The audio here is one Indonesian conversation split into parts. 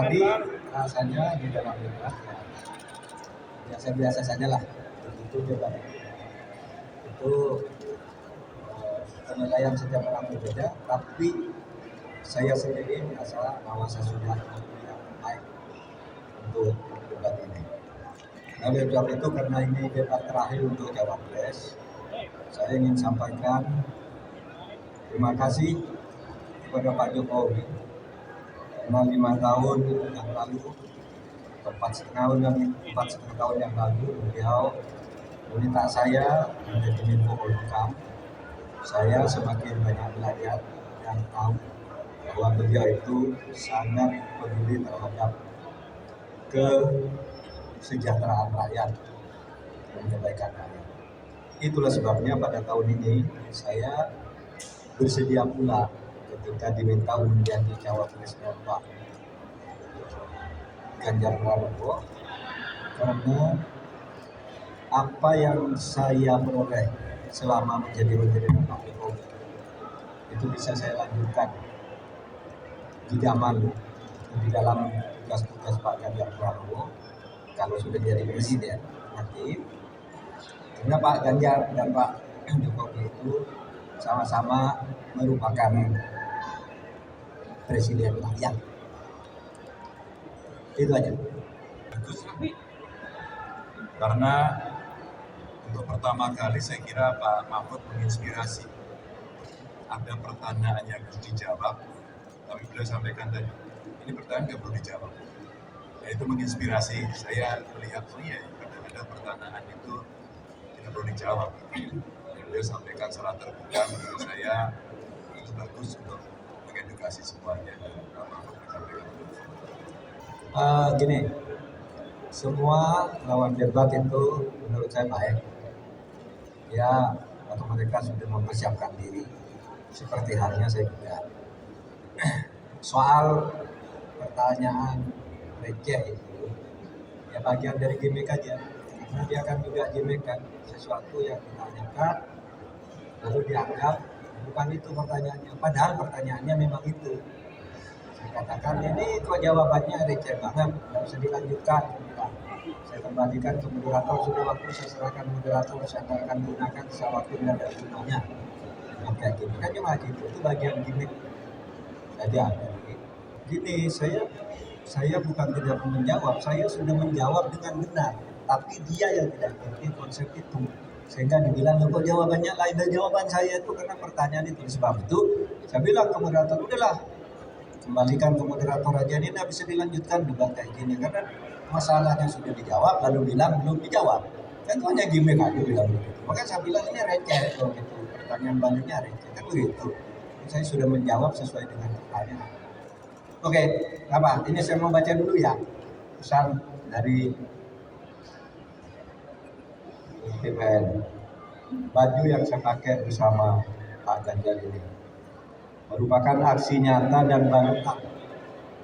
Jadi rasanya di dalam debat ya biasa-biasa saja lah. Itu debat itu penilaian setiap orang berbeda, tapi saya sendiri merasa bahwa saya sudah yang baik untuk debat ini. Nah, oleh sebab itu karena ini debat terakhir untuk Cawapres, saya ingin sampaikan terima kasih kepada Pak Jokowi karena 5 tahun yang lalu, 4,5 tahun yang lalu beliau meminta saya menjadi Menko Polhukam. Saya semakin banyak belajar dan tahu bahwa beliau itu sangat peduli terhadap kesejahteraan rakyat dan kebaikan rakyat. Itulah sebabnya pada tahun ini saya bersedia pula ketika diminta menjadi cawapres Pak Ganjar Pranowo, karena apa yang saya peroleh selama menjadi menteri dan Pak Jokowi itu bisa saya lanjutkan di dalam tugas-tugas Pak Ganjar Pranowo kalau sudah jadi presiden nanti. Karena Pak Ganjar dan Pak Jokowi itu sama-sama merupakan presiden rakyat. Itu aja. Karena untuk pertama kali saya kira Pak Mahfud menginspirasi. Ada pertanyaan yang harus dijawab, tapi beliau sampaikan tadi, ini pertanyaan nggak perlu dijawab. Ya, itu menginspirasi. Saya melihat, oh iya, kadang-kadang pertanyaan itu tidak perlu dijawab. Beliau sampaikan secara terbuka, menurut saya itu bagus untuk mengedukasi semuanya. Pak Mahfud menyampaikan. Gini, semua lawan debat itu menurut saya baik. Ya, atau mereka sudah mempersiapkan diri. Seperti halnya saya juga. Soal pertanyaan receh itu, ya bagian dari gimmick aja. Karena dia kan juga gimmick kan, sesuatu yang ditanyakan, lalu dianggap bukan itu pertanyaannya. Padahal pertanyaannya memang itu. Saya katakan ini kok jawabannya receh banget, nggak bisa dilanjutkan. Saya kembalikan ke moderator, sudah waktu saya serahkan moderator, saya akan gunakan sewaktu tidak ada gunanya. Nah, kayak gini kan cuma gitu, itu bagian gimmick saja. Gini, saya bukan tidak menjawab, saya sudah menjawab dengan benar, tapi dia yang tidak ngerti konsep itu, sehingga dibilang kok jawabannya lain dari jawaban saya itu karena pertanyaan itu. Sebab itu saya bilang ke moderator, udahlah kembalikan ke moderator aja, ini tidak bisa dilanjutkan debat kayak gini karena masalahnya sudah dijawab lalu bilang belum dijawab, kan itu hanya gimmick aja bilang begitu. Makanya saya bilang ini receh loh gitu, pertanyaan baliknya receh kan begitu. Saya sudah menjawab sesuai dengan pertanyaan. Oke, apa? Ini saya mau baca dulu ya pesan dari TPN. Baju yang saya pakai bersama Pak Ganjar ini merupakan aksi nyata dan bangkit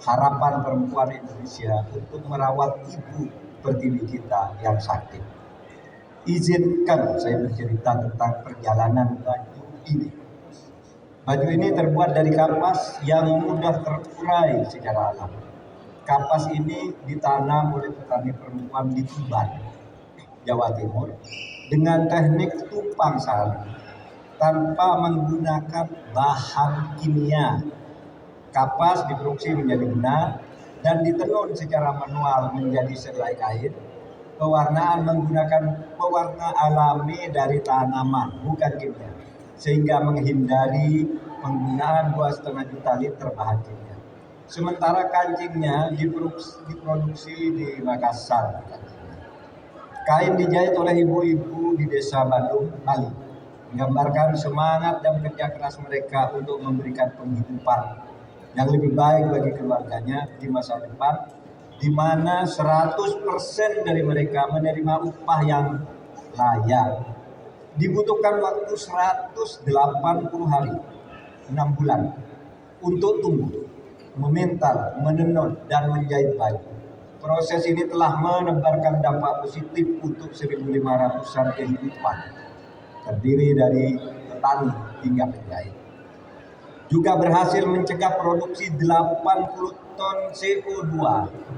harapan perempuan Indonesia untuk merawat ibu pertiwi kita yang sakit. Izinkan saya bercerita tentang perjalanan baju ini. Baju ini terbuat dari kapas yang mudah terurai secara alam. Kapas ini ditanam oleh petani perempuan di Tuban, Jawa Timur, dengan teknik tumpang sari tanpa menggunakan bahan kimia. Kapas diproduksi menjadi benang dan ditenun secara manual menjadi selai kain. Pewarnaan menggunakan pewarna alami dari tanaman, bukan kimia, sehingga menghindari penggunaan 2,5 juta liter bahan kimia. Sementara kancingnya diproduksi di Makassar. Kain dijahit oleh ibu-ibu di desa Bandung, Bali, menggambarkan semangat dan kerja keras mereka untuk memberikan penghidupan yang lebih baik bagi keluarganya di masa depan, di mana 100% dari mereka menerima upah yang layak. Dibutuhkan waktu 180 hari, 6 bulan, untuk tumbuh, memental, menenun, dan menjahit baju. Proses ini telah menebarkan dampak positif untuk 1.500-an kehidupan, terdiri dari petani hingga penjahit. juga berhasil mencegah produksi 80 ton CO2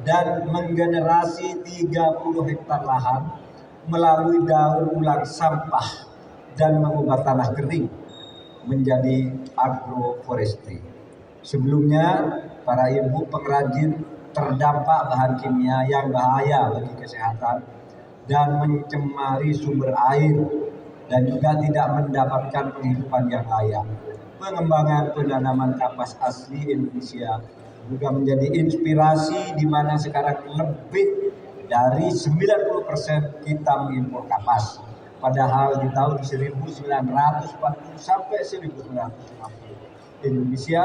dan menggenerasi 30 hektar lahan melalui daur ulang sampah dan mengubah tanah kering menjadi agroforestry. Sebelumnya, para ibu pengrajin terdampak bahan kimia yang bahaya bagi kesehatan dan mencemari sumber air dan juga tidak mendapatkan penghidupan yang layak. Pengembangan penanaman kapas asli Indonesia juga menjadi inspirasi di mana sekarang lebih dari 90% kita mengimpor kapas. Padahal di tahun 1940 sampai 1950 Indonesia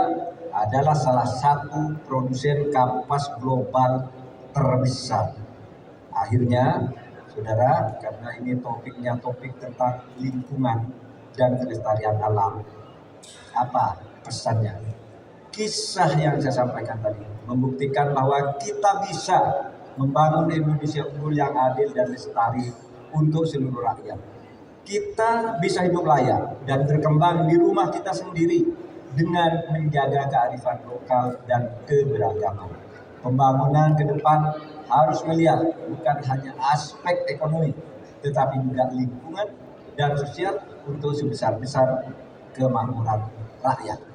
adalah salah satu produsen kapas global terbesar. Akhirnya, saudara, karena ini topiknya topik tentang lingkungan dan kelestarian alam, apa pesannya? Kisah yang saya sampaikan tadi membuktikan bahwa kita bisa membangun Indonesia unggul yang adil dan lestari untuk seluruh rakyat. Kita bisa hidup layak dan berkembang di rumah kita sendiri dengan menjaga kearifan lokal dan keberagaman. Pembangunan ke depan harus melihat bukan hanya aspek ekonomi, tetapi juga lingkungan dan sosial untuk sebesar-besar kemakmuran rakyat.